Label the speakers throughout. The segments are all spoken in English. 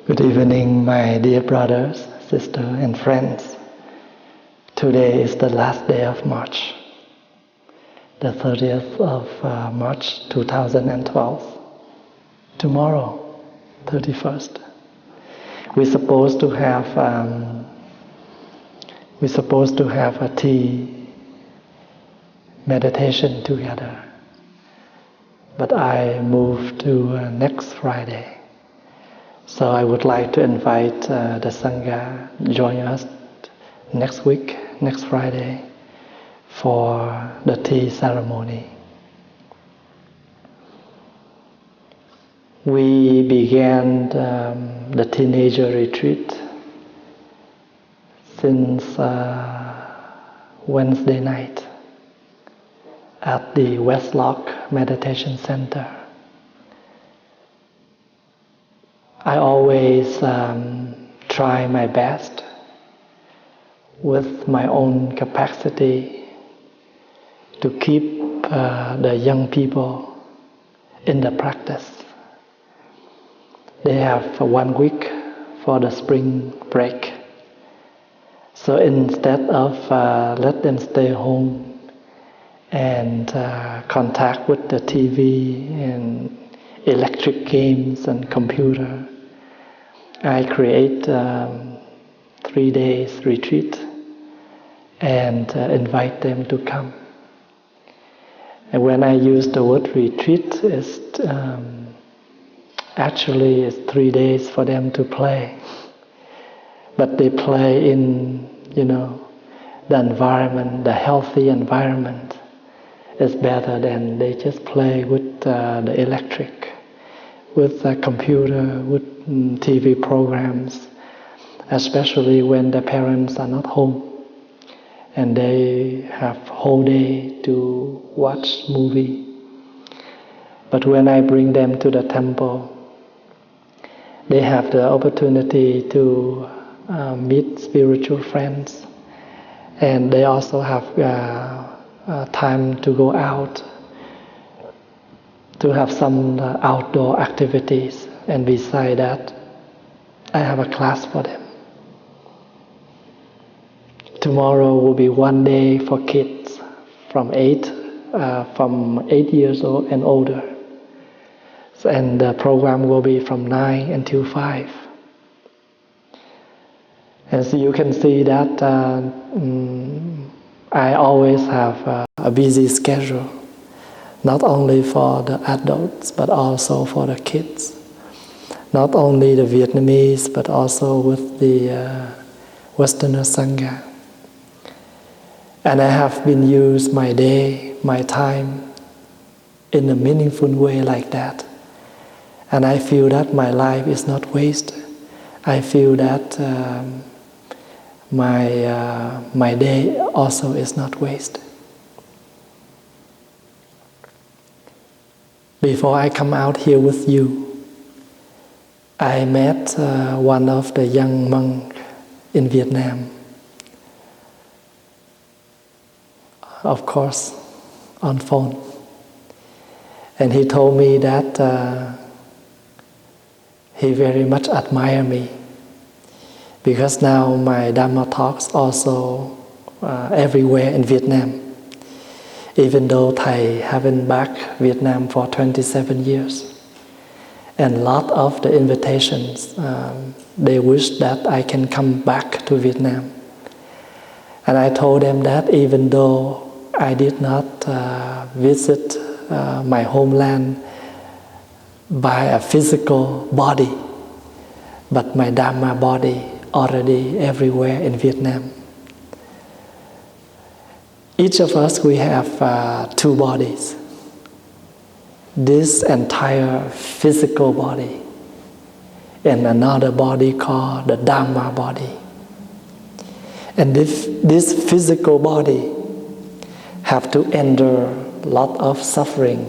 Speaker 1: Good evening, my dear brothers, sisters, and friends. Today is the last day of March, the 30th of March 2012. Tomorrow, 31st, we're supposed to have a tea meditation together, but I moved to next Friday. So I would like to invite the Sangha join us next week, next Friday, for the tea ceremony. We began the teenager retreat since Wednesday night at the Westlock Meditation Center. I always try my best with my own capacity to keep the young people in the practice. They have 1 week for the spring break. So instead of let them stay home and contact with the TV and electric games and computer, I create 3 days retreat and invite them to come. And when I use the word retreat, it's actually it's 3 days for them to play. But they play in, the environment, the healthy environment is better than they just play with the electric, with the computer, with TV programs, especially when the parents are not home and they have whole day to watch movie. But when I bring them to the temple, they have the opportunity to meet spiritual friends, and they also have time to go out to have some outdoor activities. And beside that, I have a class for them. Tomorrow will be 1 day for kids from 8 years old and older. And the program will be from 9 until 5. And so you can see that I always have a busy schedule, not only for the adults, but also for the kids. Not only the Vietnamese, but also with the Westerner Sangha. And I have been used my day, my time, in a meaningful way like that. And I feel that my life is not wasted. I feel that my day also is not wasted. Before I come out here with you, I met one of the young monks in Vietnam. Of course, on phone. And he told me that he very much admires me, because now my Dhamma talks also everywhere in Vietnam. Even though Thầy haven't back Vietnam for 27 years. And a lot of the invitations, they wish that I can come back to Vietnam. And I told them that even though I did not visit my homeland by a physical body, but my Dhamma body already everywhere in Vietnam. Each of us, we have 2 bodies. This entire physical body and another body called the Dhamma body. And this physical body have to endure a lot of suffering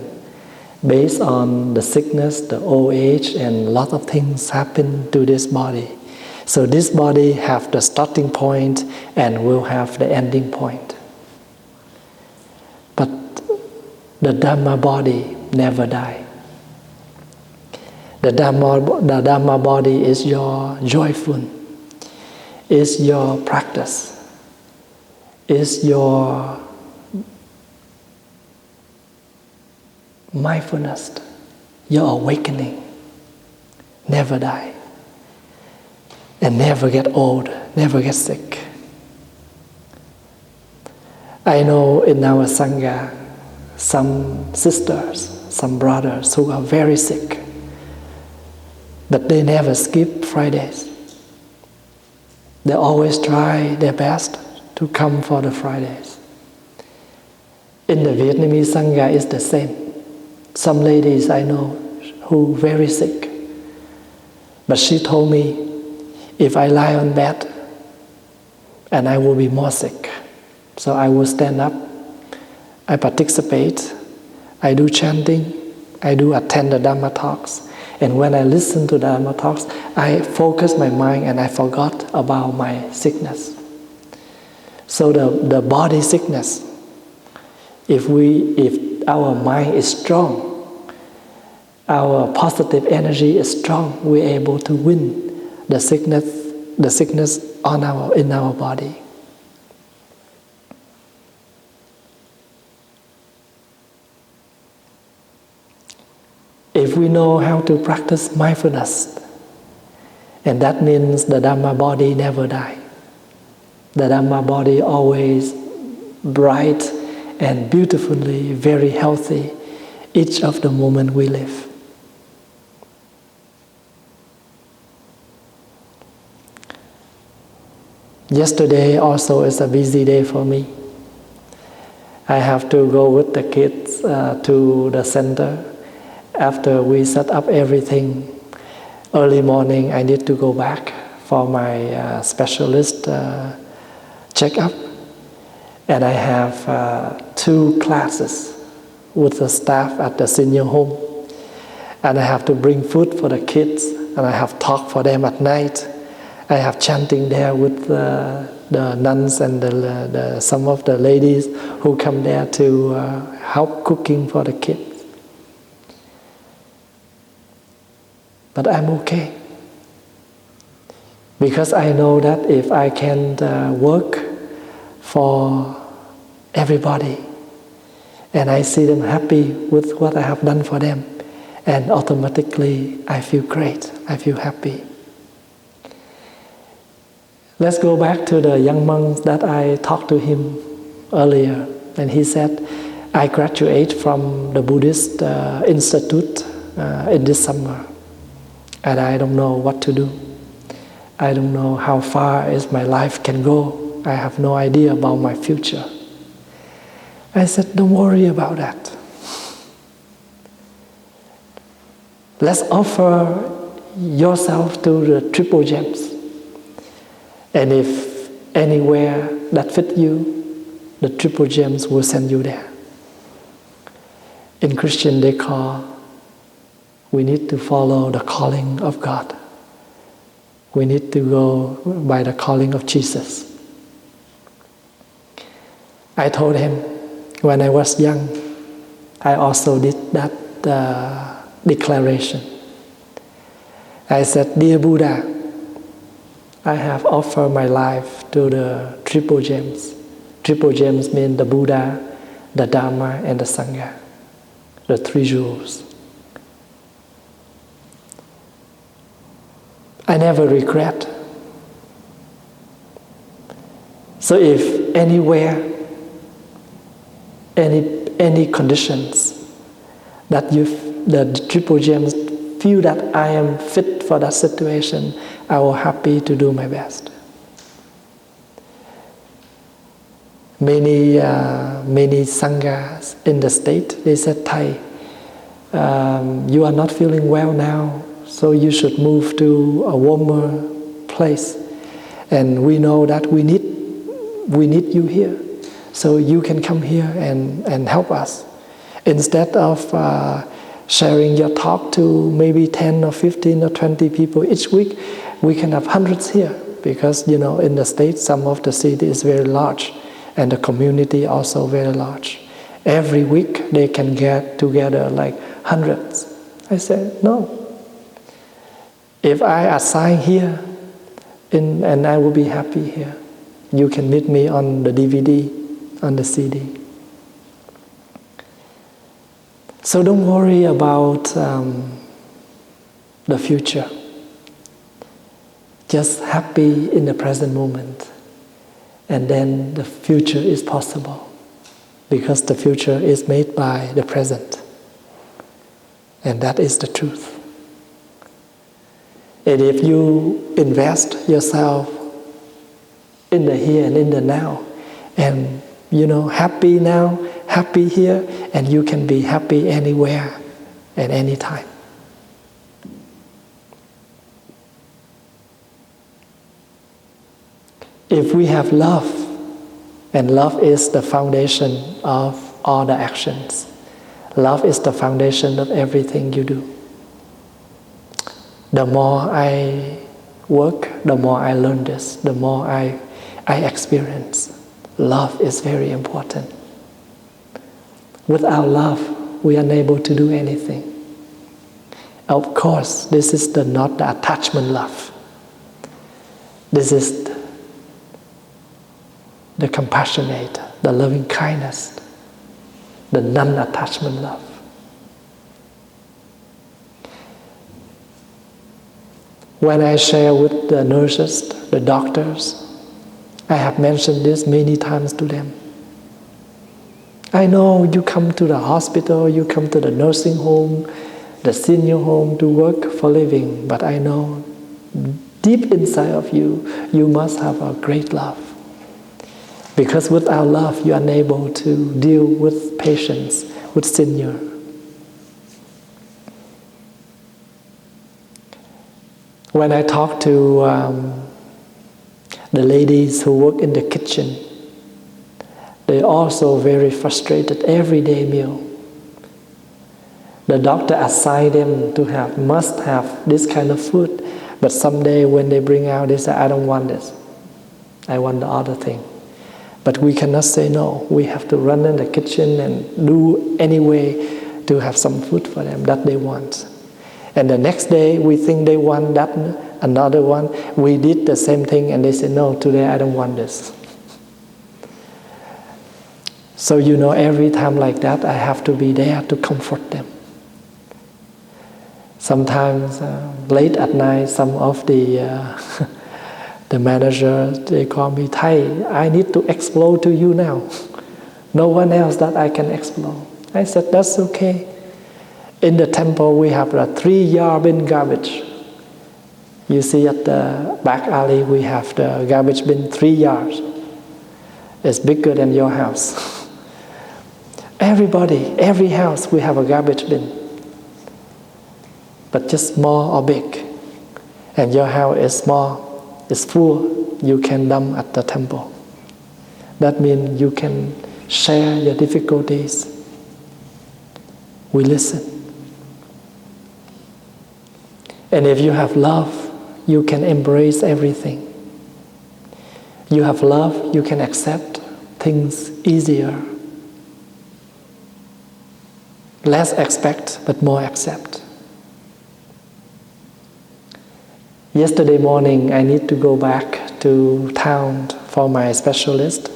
Speaker 1: based on the sickness, the old age, and a lot of things happen to this body. So this body have the starting point and will have the ending point. But the Dhamma body never die. The Dhamma body is your joyful, is your practice, is your mindfulness, your awakening. Never die. And never get old, never get sick. I know in our Sangha, some sisters, some brothers who are very sick, but they never skip Fridays. They always try their best to come for the Fridays. In the Vietnamese Sangha, it's the same. Some ladies I know who are very sick, but she told me, if I lie on bed, and I will be more sick. So I will stand up, I participate, I do chanting, I do attend the Dhamma talks. And when I listen to the Dhamma talks, I focus my mind and I forgot about my sickness. So the body sickness, if our mind is strong, our positive energy is strong, we're able to win the sickness in our body. If we know how to practice mindfulness, and that means the Dhamma body never die. The Dhamma body always bright and beautifully, very healthy, each of the moment we live. Yesterday also is a busy day for me. I have to go with the kids to the center. After we set up everything, early morning I need to go back for my specialist checkup. And I have 2 classes with the staff at the senior home. And I have to bring food for the kids, and I have talk for them at night. I have chanting there with the nuns and some of the ladies who come there to help cooking for the kids. But I'm okay. Because I know that if I can work for everybody, and I see them happy with what I have done for them, and automatically I feel great, I feel happy. Let's go back to the young monk that I talked to him earlier. And he said, I graduate from the Buddhist Institute in this summer. And I don't know what to do. I don't know how far my life can go. I have no idea about my future. I said, don't worry about that. Let's offer yourself to the triple gems. And if anywhere that fit you, the triple gems will send you there. In Christian they call, we need to follow the calling of God. We need to go by the calling of Jesus. I told him, when I was young, I also did that declaration. I said, Dear Buddha, I have offered my life to the triple gems. Triple gems mean the Buddha, the Dharma, and the Sangha, the 3 jewels. I never regret. So if anywhere, any conditions that the triple gems feel that I am fit for that situation, I will happy to do my best. Many sanghas in the state, they said, Thầy, you are not feeling well now, so you should move to a warmer place. And we know that we need you here, so you can come here and help us. Instead of sharing your talk to maybe 10 or 15 or 20 people each week, we can have hundreds here, because in the States, some of the city is very large, and the community also very large. Every week they can get together like hundreds. I said, no, If I assign here, and I will be happy here, you can meet me on the DVD, on the CD. So don't worry about the future. Just happy in the present moment. And then the future is possible. Because the future is made by the present. And that is the truth. And if you invest yourself in the here and in the now, and happy now, happy here, and you can be happy anywhere and anytime. If we have love, and love is the foundation of all the actions. Love is the foundation of everything you do. The more I work, the more I learn this, the more I experience. Love is very important. Without love, we are unable to do anything. Of course, this is not the attachment love. This is the compassionate, the loving kindness, the non-attachment love. When I share with the nurses, the doctors, I have mentioned this many times to them. I know you come to the hospital, you come to the nursing home, the senior home to work for living, but I know deep inside of you, you must have a great love. Because without love, you are unable to deal with patients, with senior. When I talk to the ladies who work in the kitchen, they're also very frustrated, everyday meal. The doctor assigned them to must have this kind of food, but someday when they bring out, they say, I don't want this. I want the other thing. But we cannot say no. We have to run in the kitchen and do any way to have some food for them that they want. And the next day, we think they want that, another one. We did the same thing and they say, no, today I don't want this. So every time like that, I have to be there to comfort them. Sometimes late at night, some of the manager, they call me, Thay, I need to explode to you now. No one else that I can explode. I said, that's okay. In the temple, we have a 3-yard bin garbage. You see at the back alley, we have the garbage bin 3 yards. It's bigger than your house. Everybody, every house, we have a garbage bin. But just small or big. And your house is small. It's full, you can dump at the temple. That means you can share your difficulties. We listen. And if you have love, you can embrace everything. You have love, you can accept things easier. Less expect, but more accept. Yesterday morning, I need to go back to town for my specialist.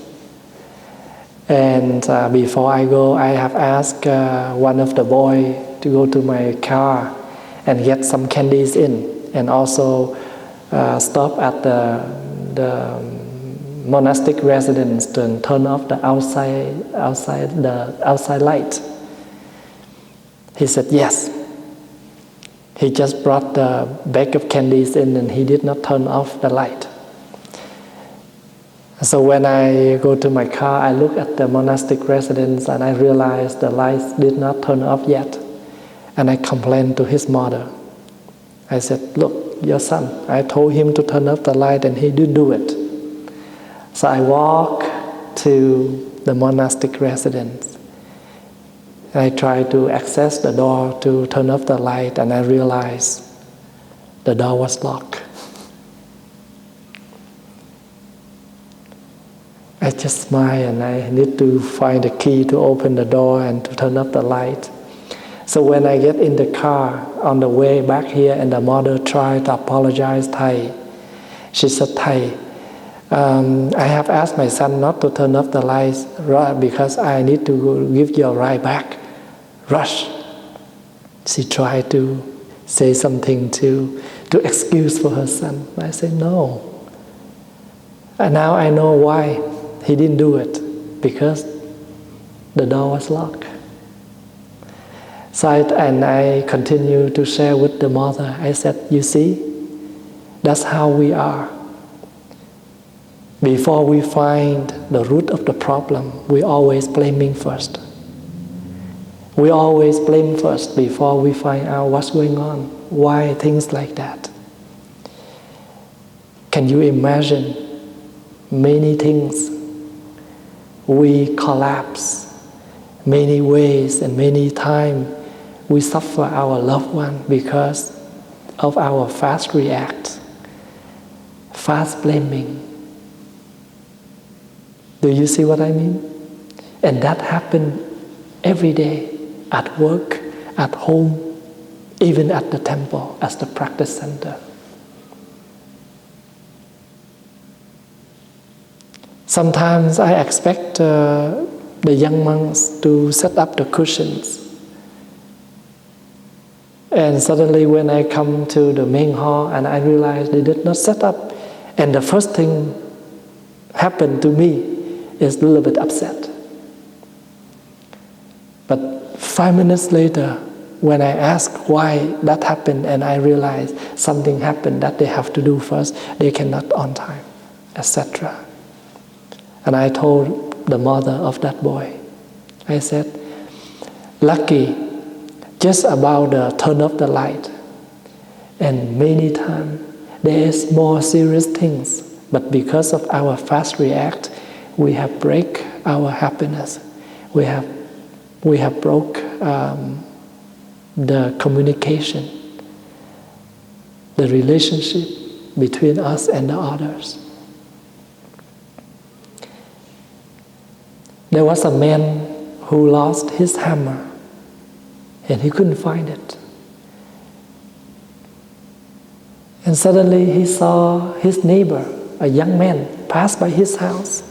Speaker 1: And before I go, I have asked one of the boys to go to my car and get some candies in. And also stop at the monastic residence to turn off the outside light. He said, yes. He just brought the bag of candies in and he did not turn off the light. So when I go to my car, I look at the monastic residence and I realize the lights did not turn off yet. And I complained to his mother. I said, look, your son, I told him to turn off the light and he didn't do it. So I walk to the monastic residence. I tried to access the door to turn off the light and I realized the door was locked. I just smile and I need to find the key to open the door and to turn off the light. So when I get in the car on the way back here and the mother tried to apologize, Thầy, she said, Thầy, I have asked my son not to turn off the lights because I need to go give you a ride back. Rush. She tried to say something to excuse for her son. I said, no. And now I know why he didn't do it, because the door was locked. So I continue to share with the mother. I said, you see, that's how we are. Before we find the root of the problem, we always blaming first. We always blame first before we find out what's going on, why things like that. Can you imagine many things we collapse, many ways and many times we suffer our loved one because of our fast react, fast blaming. Do you see what I mean? And that happens every day, at work, at home, even at the temple, as the practice center. Sometimes I expect the young monks to set up the cushions. And suddenly when I come to the main hall and I realize they did not set up, and the first thing happened to me is a little bit upset. But 5 minutes later, when I ask why that happened and I realize something happened that they have to do first, they cannot on time, etc. And I told the mother of that boy, I said, lucky, just about to turn off the light. And many times there is more serious things, but because of our fast react, we have break our happiness. We have broke the communication, the relationship between us and the others. There was a man who lost his hammer and he couldn't find it. And suddenly he saw his neighbor, a young man, pass by his house.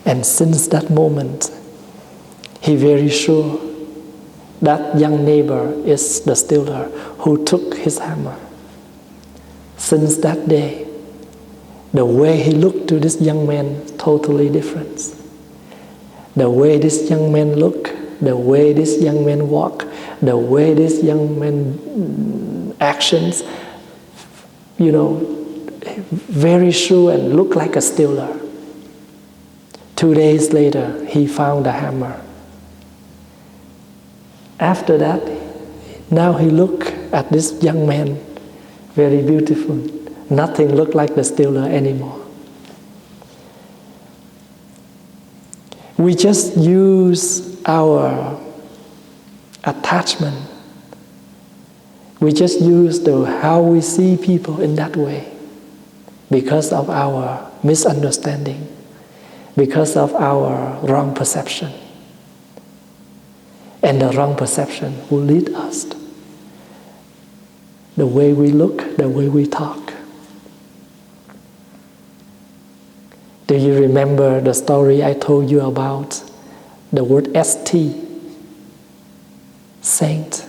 Speaker 1: And since that moment, he very sure that young neighbor is the stealer who took his hammer. Since that day, the way he looked to this young man totally different. The way this young man look, the way this young man walk, the way this young man actions, very sure and look like a stealer. 2 days later, he found the hammer. After that, now he look at this young man, very beautiful. Nothing looked like the stealer anymore. We just use our attachment. We just use how we see people in that way because of our misunderstanding, because of our wrong perception. And the wrong perception will lead us. The way we look, the way we talk. Do you remember the story I told you about the word ST? Saint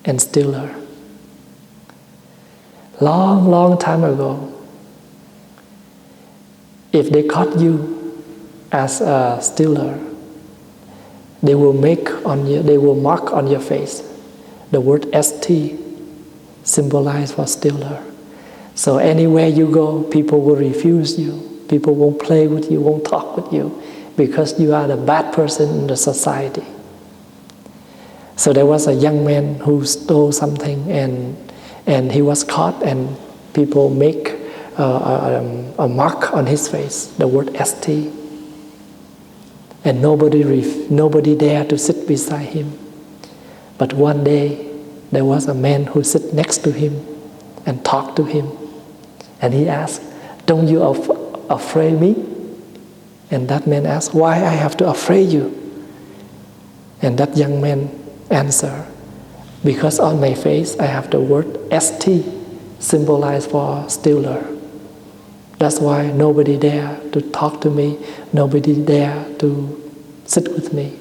Speaker 1: and stealer. Long, long time ago, if they caught you as a stealer, they will mark on your face the word ST, symbolized for stealer. So anywhere you go, people will refuse you. People won't play with you, won't talk with you, because you are the bad person in the society. So there was a young man who stole something, and he was caught, and people make a mark on his face, the word ST. And nobody dared to sit beside him. But one day, there was a man who sit next to him and talked to him. And he asked, "Don't you afraid me?" And that man asked, "Why I have to afraid you?" And that young man answered, Because on my face I have the word ST, symbolized for stiller. That's why nobody dare to talk to me, nobody dare to sit with me.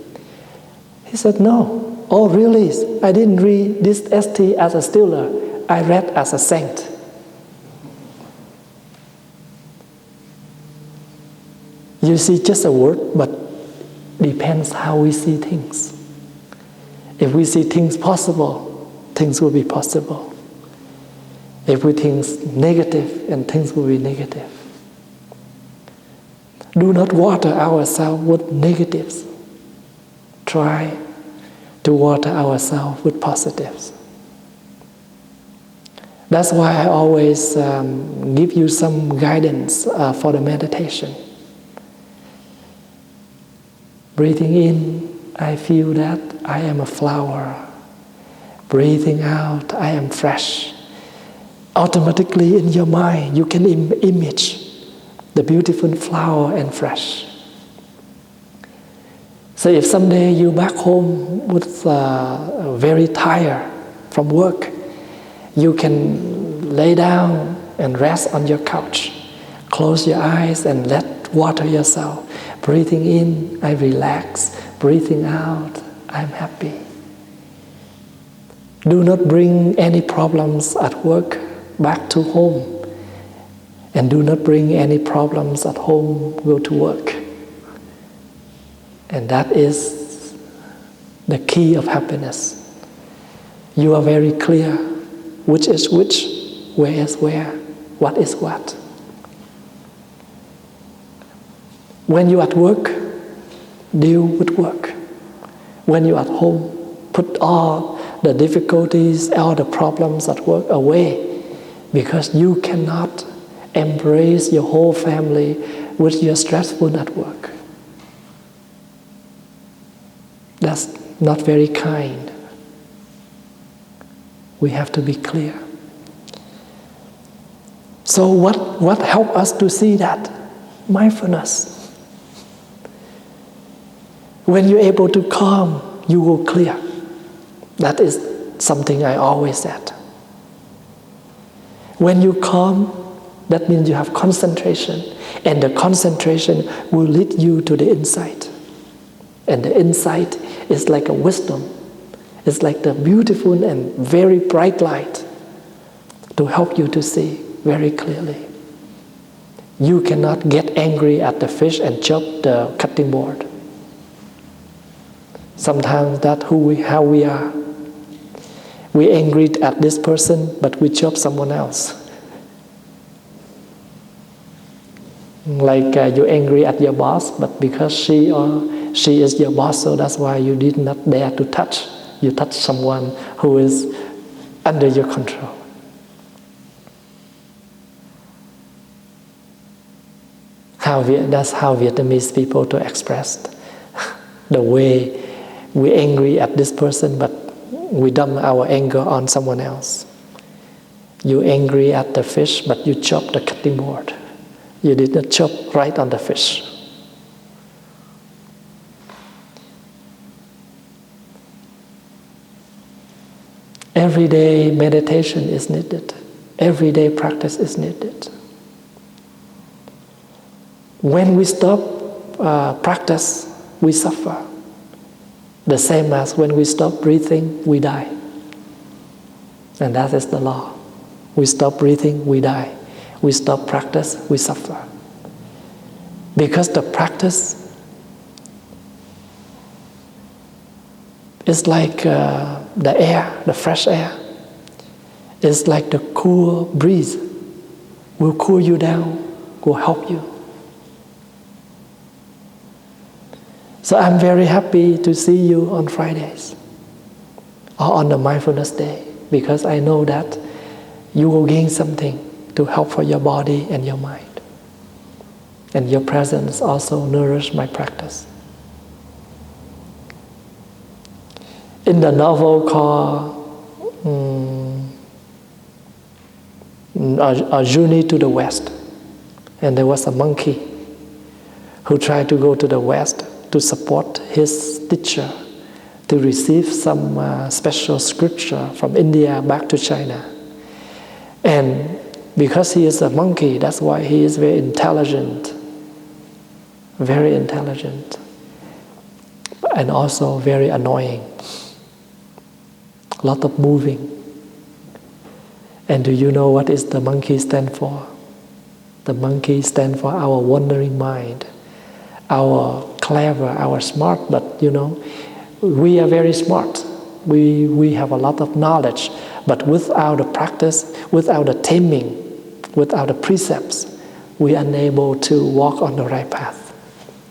Speaker 1: He said, no. Oh, really? I didn't read this ST as a stiller. I read as a saint. You see, just a word, but depends how we see things. If we see things possible, things will be possible. If we think negative, and things will be negative. Do not water ourselves with negatives. Try to water ourselves with positives. That's why I always give you some guidance for the meditation. Breathing in, I feel that I am a flower. Breathing out, I am fresh. Automatically in your mind, you can image the beautiful flower and fresh. So if someday you back home with very tired from work, you can lay down and rest on your couch. Close your eyes and let water yourself. Breathing in, I relax. Breathing out, I'm happy. Do not bring any problems at work back to home. And do not bring any problems at home, go to work. And that is the key of happiness. You are very clear which is which, where is where, what is what. When you're at work, deal with work. When you're at home, put all the difficulties, all the problems at work away, because you cannot embrace your whole family with your stressful at work. That's not very kind. We have to be clear. So what helped us to see that? Mindfulness. When you're able to calm, you will clear. That is something I always said. When you calm, that means you have concentration, and the concentration will lead you to the insight. And the insight is like a wisdom. It's like the beautiful and very bright light to help you to see very clearly. You cannot get angry at the fish and chop the cutting board. Sometimes that's how we are. We angry at this person, but we chop someone else. Like you're angry at your boss, but because she is your boss, so that's why you did not dare to touch. You touch someone who is under your control. That's how Vietnamese people to express the way we're angry at this person, but we dump our anger on someone else. You're angry at the fish, but you chop the cutting board. You did not chop right on the fish. Everyday meditation is needed. Everyday practice is needed. When we stop practice, we suffer. The same as when we stop breathing, we die. And that is the law. We stop breathing, we die. We stop practice, we suffer. Because the practice is like the air, the fresh air. It's like the cool breeze. Will cool you down, will help you. So I'm very happy to see you on Fridays or on the mindfulness day, because I know that you will gain something to help for your body and your mind. And your presence also nourishes my practice. In the novel called A Journey to the West, and there was a monkey who tried to go to the West to support his teacher to receive some special scripture from India back to China. And because he is a monkey, that's why he is very intelligent, and also very annoying. A lot of moving. And do you know what is the monkey stand for? The monkey stand for our wandering mind, our clever, our smart, but we are very smart. We have a lot of knowledge, but without the practice, without the taming, without the precepts, we are unable to walk on the right path.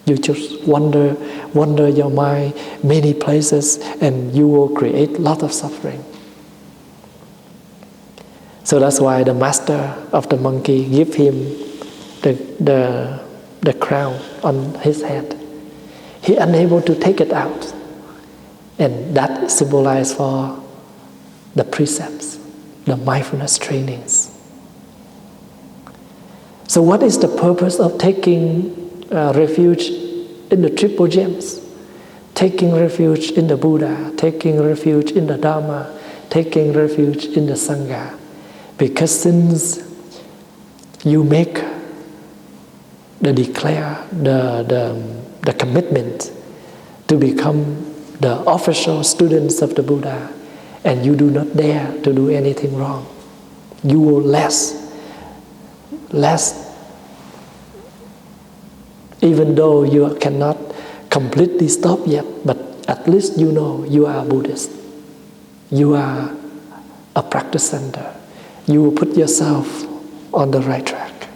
Speaker 1: You just wander your mind many places, and you will create a lot of suffering. So that's why the master of the monkey give him the crown on his head. He unable to take it out, and that symbolizes for the precepts, the mindfulness trainings. So what is the purpose of taking refuge in the triple gems? Taking refuge in the Buddha, taking refuge in the Dharma, taking refuge in the Sangha. Because since you make the commitment to become the official students of the Buddha, and you do not dare to do anything wrong, you will less, even though you cannot completely stop yet, but at least you know you are a Buddhist. You are a practice center. You will put yourself on the right track.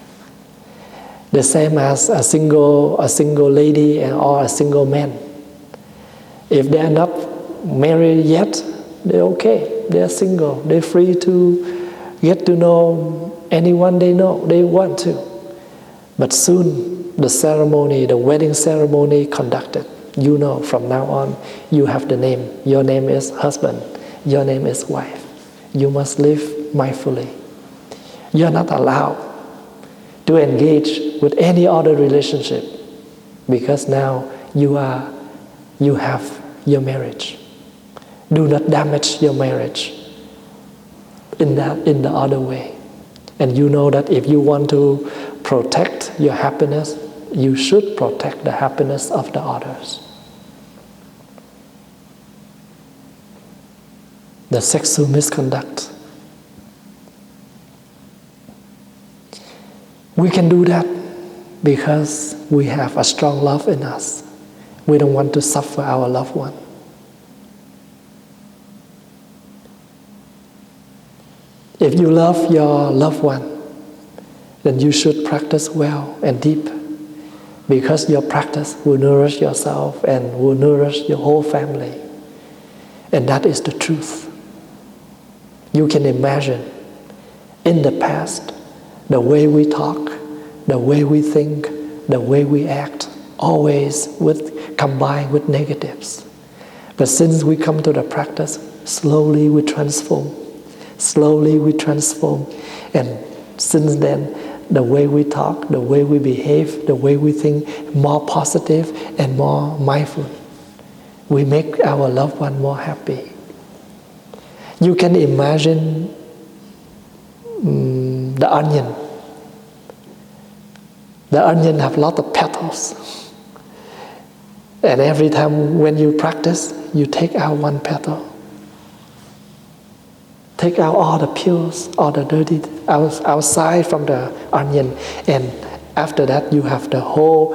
Speaker 1: The same as a single lady or a single man. If they are not married yet, they're okay. They're single. They're free to get to know anyone they want to. But soon, the ceremony, the wedding ceremony conducted, from now on, you have the name. Your name is husband. Your name is wife. You must live mindfully. You are not allowed to engage with any other relationship, because now you have your marriage. Do not damage your marriage in the other way. And you know that if you want to protect your happiness, you should protect the happiness of the others. The sexual misconduct. We can do that because we have a strong love in us. We don't want to suffer our loved one. If you love your loved one, then you should practice well and deep, because your practice will nourish yourself and will nourish your whole family. And that is the truth. You can imagine in the past, the way we talk, the way we think, the way we act, always combined with negatives. But since we come to the practice, slowly we transform. And since then, the way we talk, the way we behave, the way we think, more positive and more mindful. We make our loved one more happy. You can imagine the onion. The onion have a lot of petals. And every time when you practice, you take out one petal. Take out all the peels, all the dirty outside from the onion, and after that you have the whole,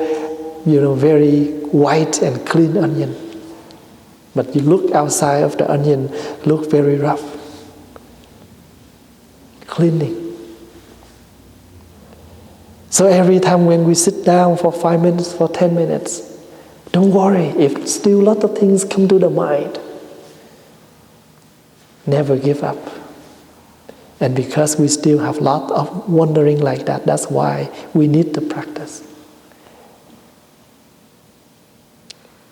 Speaker 1: very white and clean onion. But you look outside of the onion, look very rough. Cleaning. So every time when we sit down for 5 minutes, for 10 minutes, don't worry if still a lot of things come to the mind. Never give up. And because we still have a lot of wandering like that, that's why we need to practice.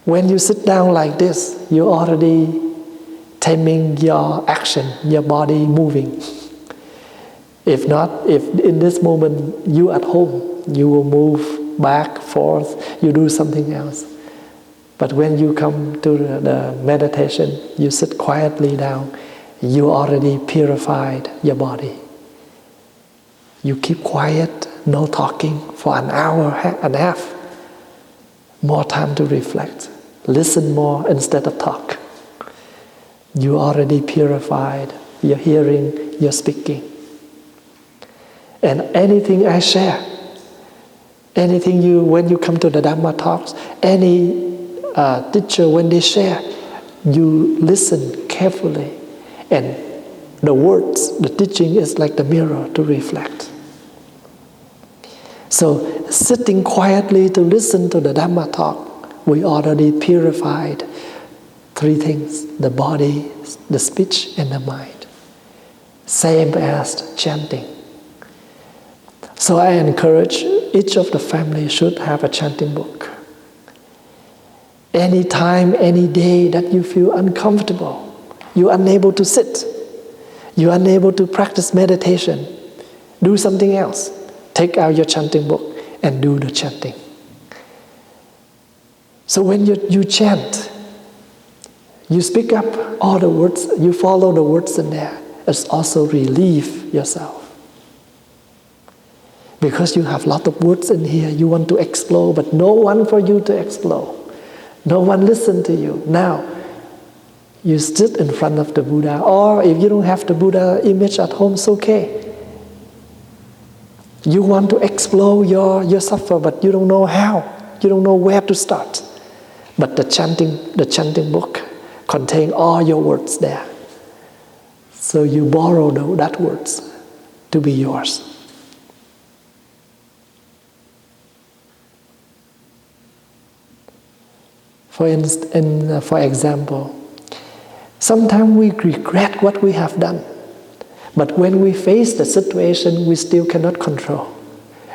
Speaker 1: When you sit down like this, you're already taming your action, your body moving. If in this moment you at home, you will move back, forth, you do something else. But when you come to the meditation, you sit quietly down, you already purified your body. You keep quiet, no talking for an hour and a half. More time to reflect. Listen more instead of talk. You already purified your hearing, your speaking. And anything I share, when you come to the Dhamma talks, any teacher, when they share, you listen carefully. And the words, the teaching is like the mirror to reflect. So sitting quietly to listen to the Dhamma talk, we already purified 3 things: the body, the speech, and the mind. Same as chanting. So I encourage each of the family should have a chanting book. Any time, any day that you feel uncomfortable, you're unable to sit, you're unable to practice meditation, do something else. Take out your chanting book and do the chanting. So when you chant, you speak up all the words, you follow the words in there. It's also relieve yourself. Because you have a lot of words in here, you want to explore, but no one for you to explore. No one listen to you. Now, you sit in front of the Buddha, or if you don't have the Buddha image at home, it's okay. You want to explore your suffer, but you don't know how. You don't know where to start. But the chanting book contains all your words there. So you borrow that words to be yours. For example, sometimes we regret what we have done. But when we face the situation, we still cannot control.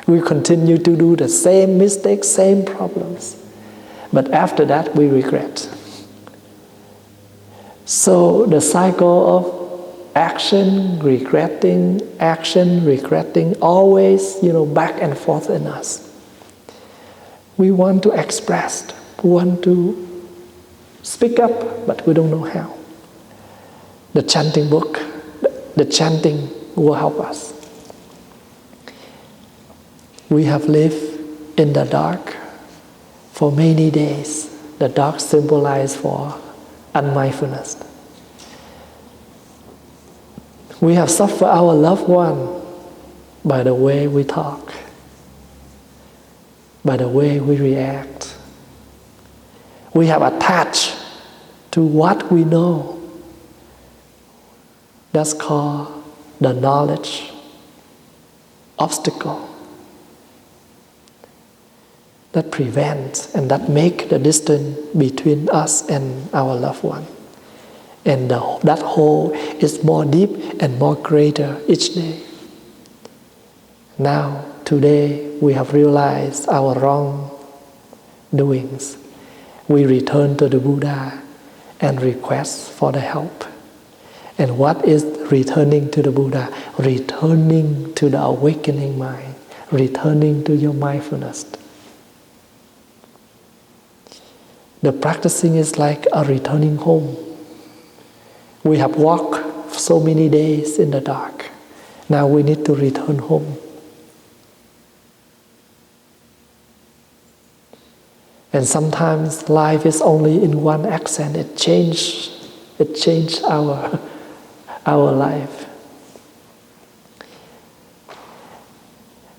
Speaker 1: We continue to do the same mistakes, same problems. But after that, we regret. So the cycle of action, regretting, always, back and forth in us. We want to express, we want to speak up, but we don't know how. The chanting book, the chanting will help us. We have lived in the dark for many days. The dark symbolizes for unmindfulness. We have suffered our loved one by the way we talk, by the way we react. We have attached to what we know. That's called the knowledge obstacle that prevents and that make the distance between us and our loved one. And that hole is more deep and more greater each day. Now, today, we have realized our wrong doings. We return to the Buddha and request for the help. And what is returning to the Buddha? Returning to the awakening mind, returning to your mindfulness. The practicing is like a returning home. We have walked so many days in the dark. Now we need to return home. And sometimes life is only in one accent. It changed our life.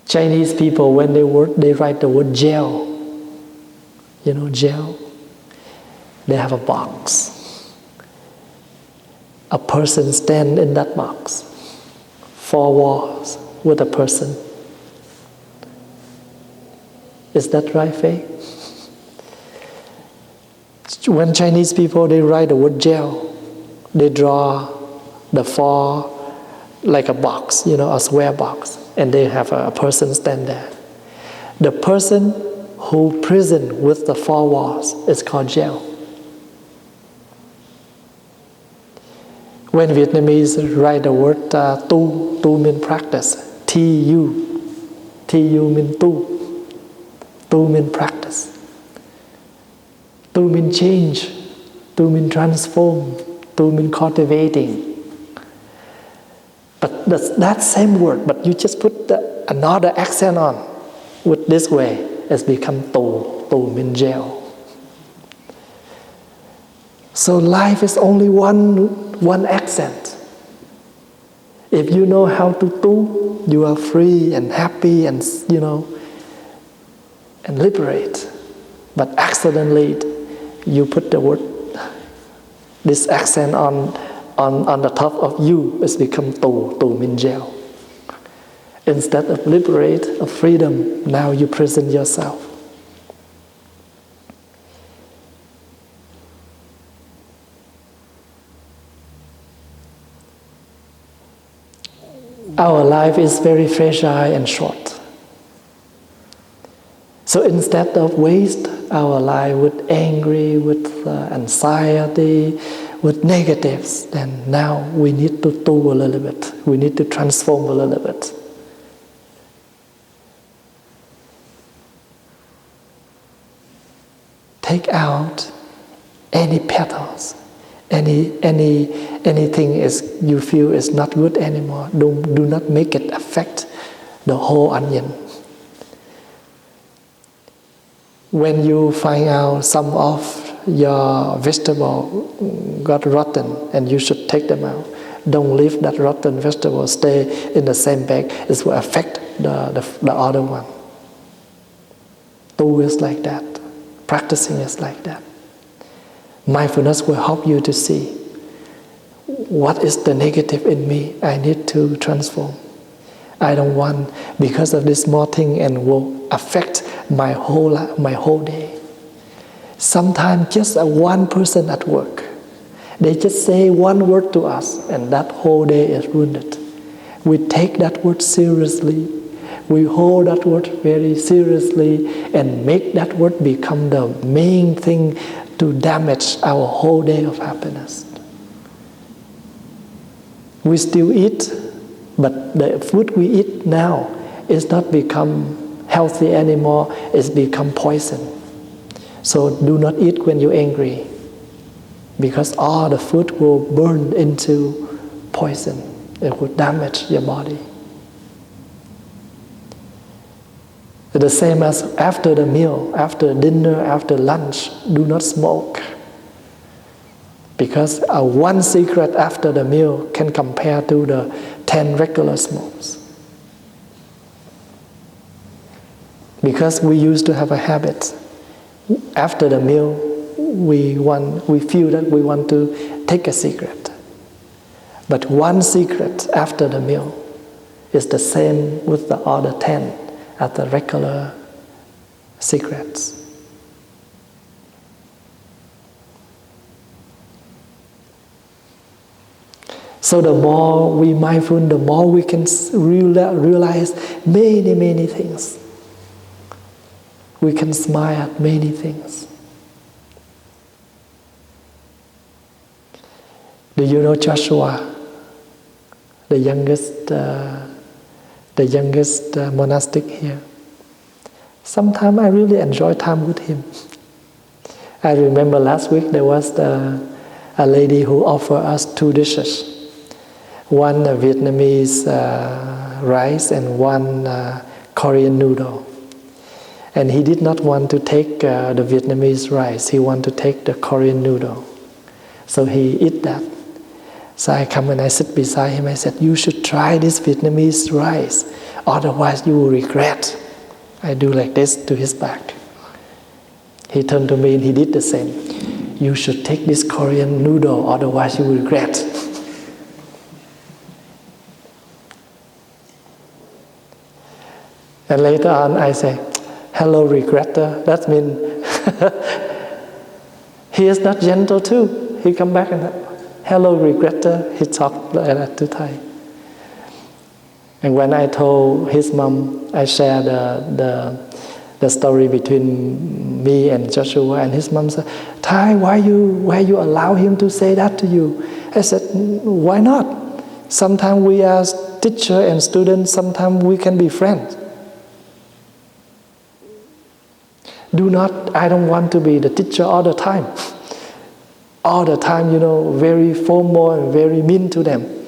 Speaker 1: Chinese people, when they write the word jail, jail, they have a box. A person stands in that box. 4 walls with a person. Is that right, Faye? When Chinese people, they write the word jail, they draw the 4 like a box, a square box, and they have a person stand there. The person who prison with the 4 walls is called jail. When Vietnamese write the word tu means practice, tu means tu means practice. Tu means change. Tu means transform. Tu means cultivating. But that same word, but you just put another accent on with this way, it's become tu. Tu means gel. So life is only one accent. If you know how to tu, you are free and happy and and liberate. But accidentally, you put the word, this accent on the top of you, it's become tu. Tu means gel. Instead of liberate, of freedom, now you present yourself. Our life is very fragile and short. So instead of waste our life with angry, with anxiety, with negatives, then now we need to tu a little bit. We need to transform a little bit. Take out any petals, anything you feel is not good anymore. Do not make it affect the whole onion. When you find out some of your vegetable got rotten and you should take them out, don't leave that rotten vegetable stay in the same bag. It will affect the other one. Tu is like that. Practicing is like that. Mindfulness will help you to see what is the negative in me. I need to transform. I don't want, because of this small thing, and will affect my whole day. Sometimes just one person at work, they just say one word to us, and that whole day is ruined. We take that word seriously. We hold that word very seriously and make that word become the main thing to damage our whole day of happiness. We still eat, but the food we eat now is not become healthy anymore, it's become poison. So do not eat when you're angry, because all the food will burn into poison. It will damage your body. The same as after the meal, after dinner, after lunch, do not smoke. Because one cigarette after the meal can compare to the 10 regular smokes. Because we used to have a habit. After the meal, we feel that we want to take a cigarette. But one cigarette after the meal is the same with the other 10 at the regular cigarettes. So the more we mindful, the more we can realize many things. We can smile at many things. Do you know Joshua, the youngest monastic here? Sometimes I really enjoy time with him. I remember last week there was a lady who offered us 2 dishes. One Vietnamese rice and one Korean noodle. And he did not want to take the Vietnamese rice. He wanted to take the Korean noodle. So he ate that. So I come and I sit beside him. I said, you should try this Vietnamese rice. Otherwise you will regret. I do like this to his back. He turned to me and he did the same. You should take this Korean noodle. Otherwise you will regret. And later on I say, hello regretter. That means he is not gentle too. He come back and hello regretter. He talked like that to Thầy. And when I told his mom, I shared the story between me and Joshua, and his mom said, Thầy, why you allow him to say that to you? I said, why not? Sometimes we are teacher and student, sometimes we can be friends. I don't want to be the teacher all the time. All the time, very formal and very mean to them.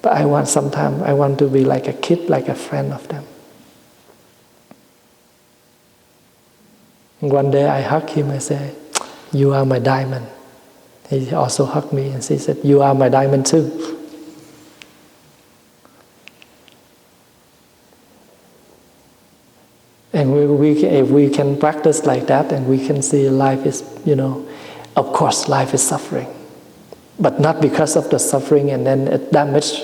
Speaker 1: But sometimes I want to be like a kid, like a friend of them. One day I hugged him, I said, "You are my diamond." He also hugged me and he said, "You are my diamond too." And if we can practice like that, and we can see life is, of course life is suffering. But not because of the suffering and then it damages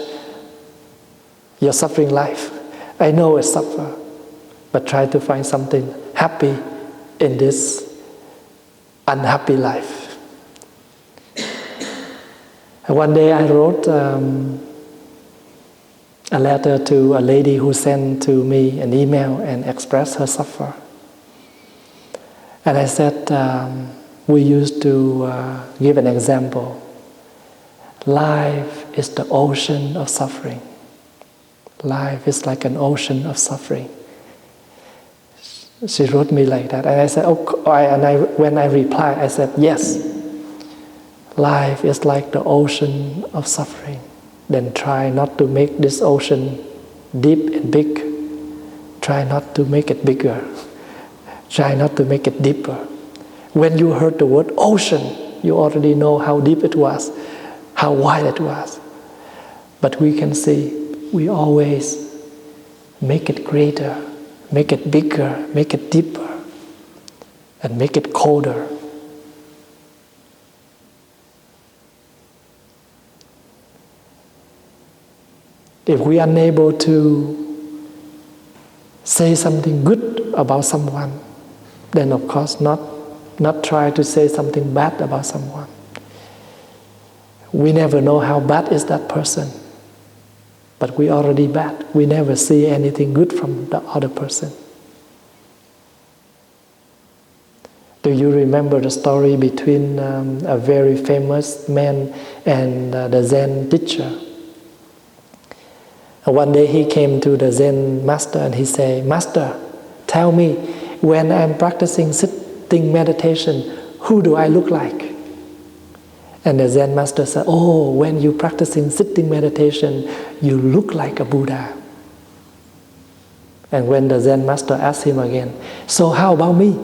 Speaker 1: your suffering life. I know it's suffer, but try to find something happy in this unhappy life. And one day I wrote a letter to a lady who sent to me an email and expressed her suffer. And I said, we used to give an example. Life is the ocean of suffering. Life is like an ocean of suffering. She wrote me like that, and I said, when I replied, I said, yes, life is like the ocean of suffering. Then try not to make this ocean deep and big. Try not to make it bigger. Try not to make it deeper. When you heard the word ocean, you already know how deep it was, how wide it was. But we can see, we always make it greater, make it bigger, make it deeper, and make it colder. If we are unable to say something good about someone, then of course not try to say something bad about someone. We never know how bad is that person, but we already bad. We never see anything good from the other person. Do you remember the story between a very famous man and the Zen teacher? And one day he came to the Zen master and he said, "Master, tell me, when I'm practicing sitting meditation, who do I look like?" And the Zen master said, "Oh, when you're practicing sitting meditation, you look like a Buddha." And when the Zen master asked him again, "So how about me?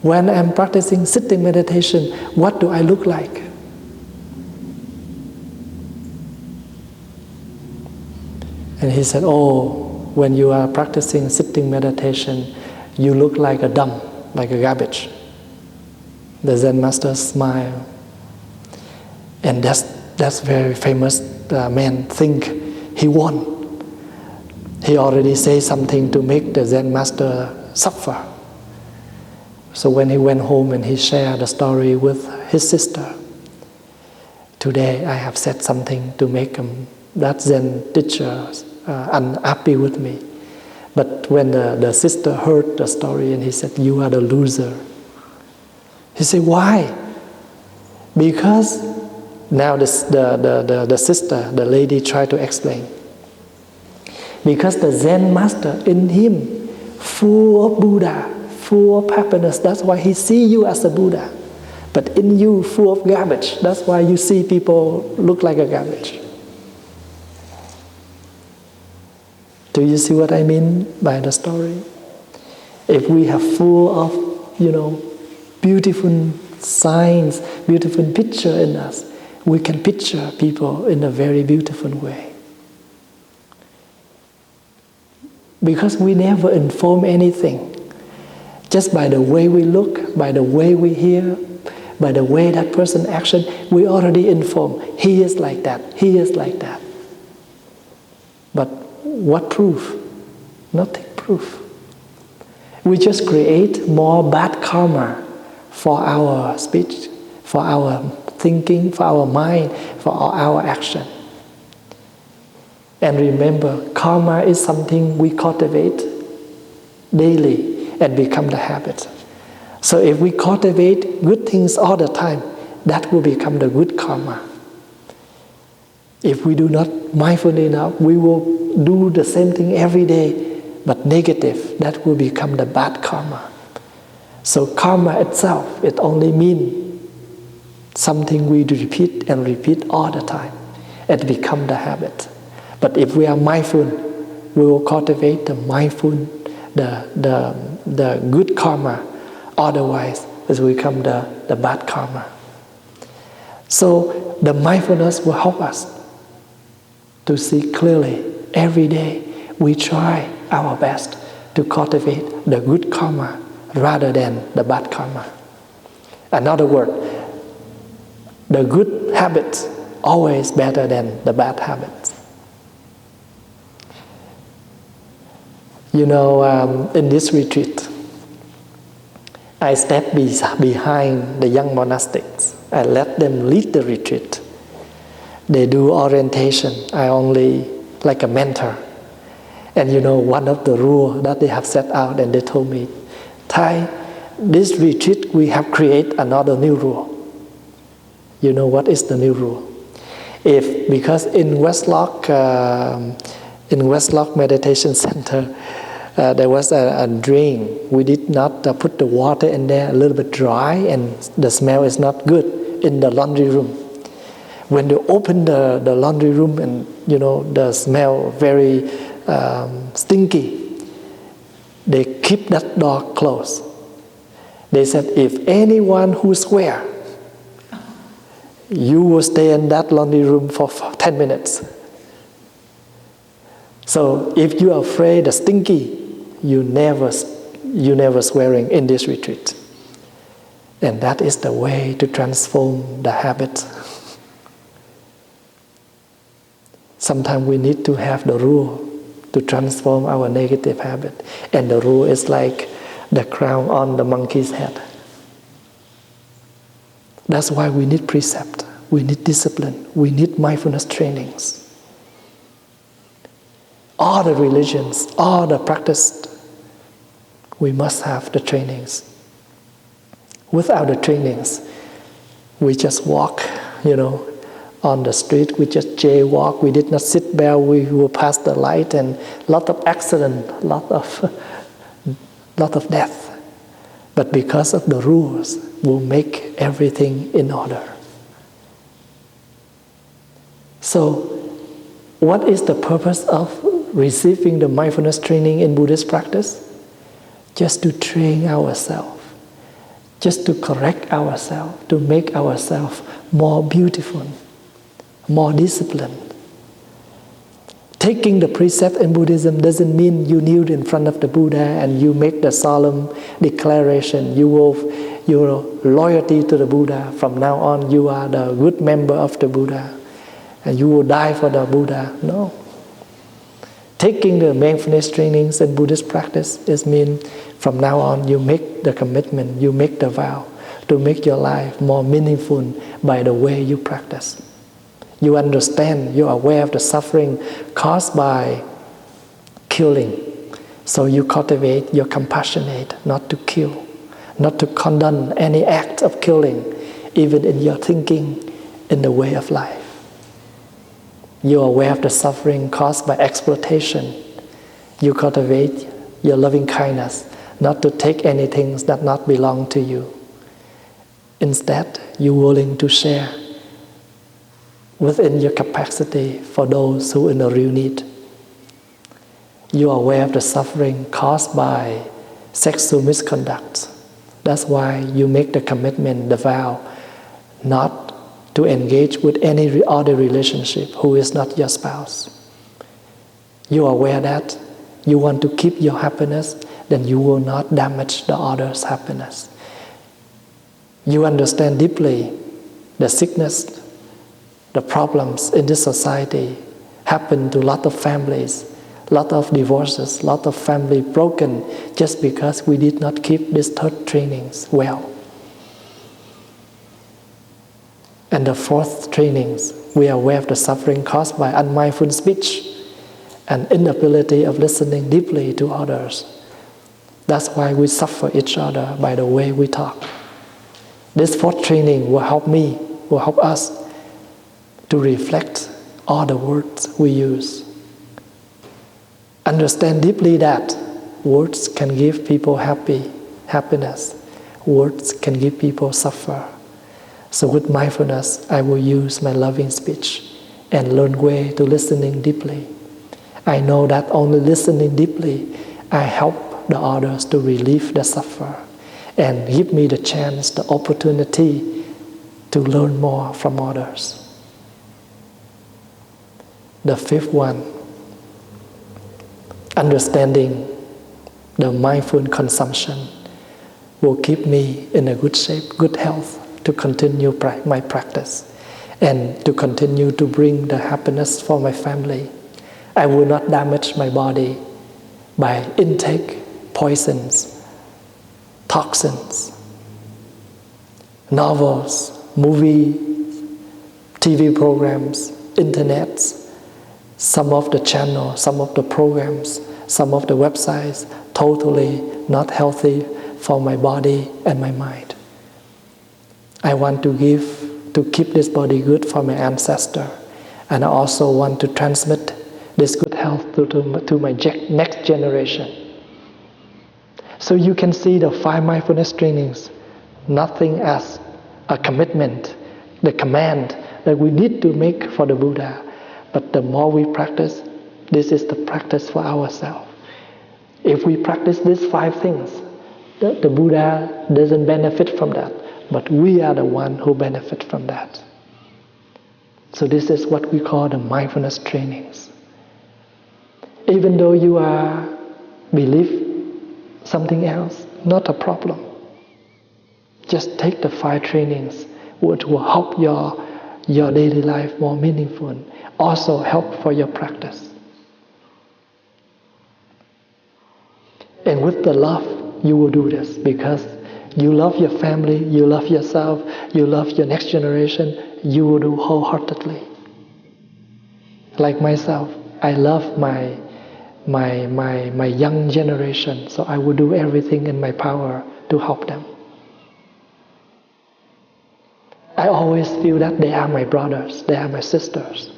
Speaker 1: When I'm practicing sitting meditation, what do I look like?" And he said, "Oh, when you are practicing sitting meditation, you look like a dump, like a garbage." The Zen master smiled. And that's very famous man think he won. He already said something to make the Zen master suffer. So when he went home and he shared the story with his sister, "Today I have said something to make that Zen teacher unhappy with me." But when the sister heard the story and he said, "You are the loser." He said, "Why?" Because now the sister, the lady, tried to explain. Because the Zen master in him, full of Buddha, full of happiness, that's why he see you as a Buddha. But in you, full of garbage, that's why you see people look like a garbage. Do you see what I mean by the story? If we have full of, beautiful signs, beautiful picture in us, we can picture people in a very beautiful way. Because we never inform anything. Just by the way we look, by the way we hear, by the way that person action, we already inform. He is like that, he is like that. But what proof? Nothing proof. We just create more bad karma for our speech, for our thinking, for our mind, for our action. And remember, karma is something we cultivate daily and become the habit. So if we cultivate good things all the time, that will become the good karma. If we do not mindful enough, we will do the same thing every day, but negative, that will become the bad karma. So karma itself, it only means something we repeat and repeat all the time. It becomes the habit. But if we are mindful, we will cultivate the mindful, the good karma. Otherwise, it will become the bad karma. So the mindfulness will help us to see clearly. Every day we try our best to cultivate the good karma rather than the bad karma. In other words, the good habits always better than the bad habits. You know, in this retreat, I step behind the young monastics. I let them lead the retreat. They do orientation. I only like a mentor. And you know, one of the rules that they have set out, and they told me, Thay, this retreat we have created another new rule. You know what is the new rule? Because in Westlock Meditation Center, there was a drain. We did not put the water in there, a little bit dry, and the smell is not good in the laundry room. When they open the laundry room, and you know the smell very stinky, they keep that door closed. They said, if anyone who swear, you will stay in that laundry room for 10 minutes. So if you are afraid of stinky, you never swearing in this retreat. And that is the way to transform the habit. Sometimes we need to have the rule to transform our negative habit. And the rule is like the crown on the monkey's head. That's why we need precept, we need discipline, we need mindfulness trainings. All the religions, all the practice, we must have the trainings. Without the trainings, we just walk, you know, on the street, we just jaywalk, we did not sit belt, we will pass the light, and lot of accident, lot of death. But because of the rules, we'll make everything in order. So, what is the purpose of receiving the mindfulness training in Buddhist practice? Just to train ourselves, just to correct ourselves, to make ourselves more beautiful, more disciplined. Taking the precept in Buddhism doesn't mean you kneel in front of the Buddha and you make the solemn declaration, your loyalty to the Buddha. From now on, you are the good member of the Buddha, and you will die for the Buddha. No. Taking the mindfulness trainings in Buddhist practice is mean from now on you make the commitment, you make the vow to make your life more meaningful by the way you practice. You understand, you are aware of the suffering caused by killing. So you cultivate your compassionate, not to kill, not to condone any act of killing, even in your thinking, in the way of life. You are aware of the suffering caused by exploitation. You cultivate your loving kindness, not to take anything that not belong to you. Instead, you're willing to share within your capacity for those who are in a real need. You are aware of the suffering caused by sexual misconduct. That's why you make the commitment, the vow, not to engage with any other relationship who is not your spouse. You are aware that you want to keep your happiness, then you will not damage the other's happiness. You understand deeply the sickness, the problems in this society happen to a lot of families, a lot of divorces, a lot of family broken just because we did not keep these third trainings well. And the fourth trainings, we are aware of the suffering caused by unmindful speech and inability of listening deeply to others. That's why we suffer each other by the way we talk. This fourth training will help me, will help us to reflect all the words we use. Understand deeply that words can give people happiness, words can give people suffer. So with mindfulness, I will use my loving speech and learn way to listening deeply. I know that only listening deeply, I help the others to relieve the suffer and give me the chance, the opportunity to learn more from others. The fifth one, understanding the mindful consumption will keep me in a good shape, good health to continue my practice and to continue to bring the happiness for my family. I will not damage my body by intake poisons, toxins, novels, movies, TV programs, internets, some of the channels, some of the programs, some of the websites, totally not healthy for my body and my mind. I want to keep this body good for my ancestor, and I also want to transmit this good health to my next generation. So you can see the 5 mindfulness trainings, nothing as a commitment, the command that we need to make for the Buddha. But the more we practice, this is the practice for ourselves. If we practice these 5 things, the Buddha doesn't benefit from that, but we are the one who benefit from that. So this is what we call the mindfulness trainings. Even though you believe something else, not a problem. Just take the 5 trainings, which will help your daily life more meaningful. Also help for your practice. And with the love, you will do this because you love your family, you love yourself, you love your next generation, you will do wholeheartedly. Like myself, I love my young generation, so I will do everything in my power to help them. I always feel that they are my brothers, they are my sisters.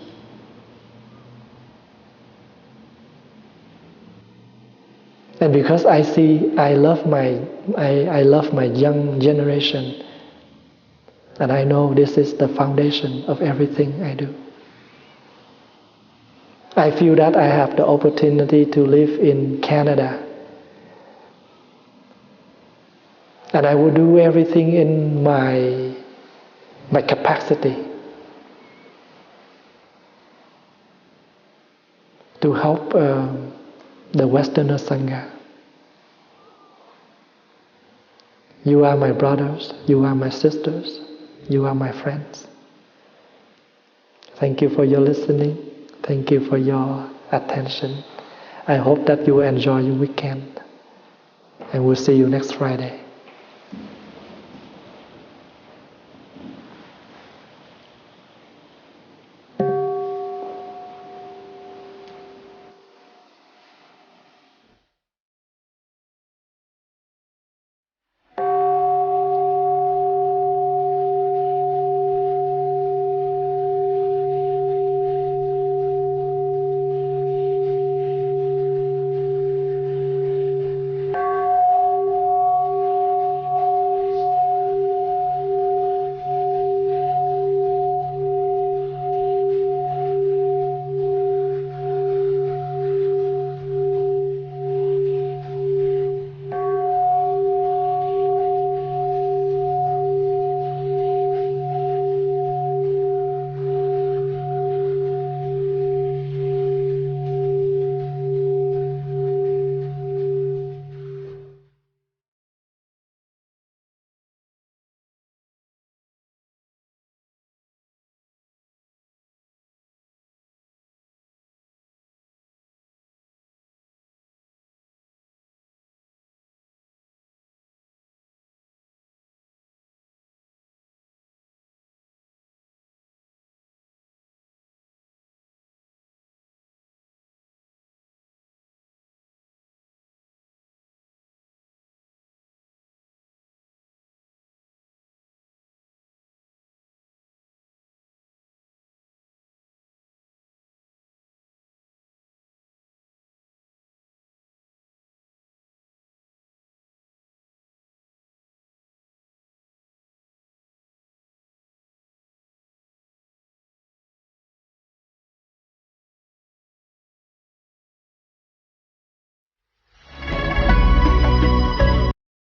Speaker 1: And because I love my young generation, and I know this is the foundation of everything I do. I feel that I have the opportunity to live in Canada. And I will do everything in my capacity to help the Westerner Sangha. You are my brothers, you are my sisters, you are my friends. Thank you for your listening. Thank you for your attention. I hope that you enjoy your weekend. And we'll see you next Friday.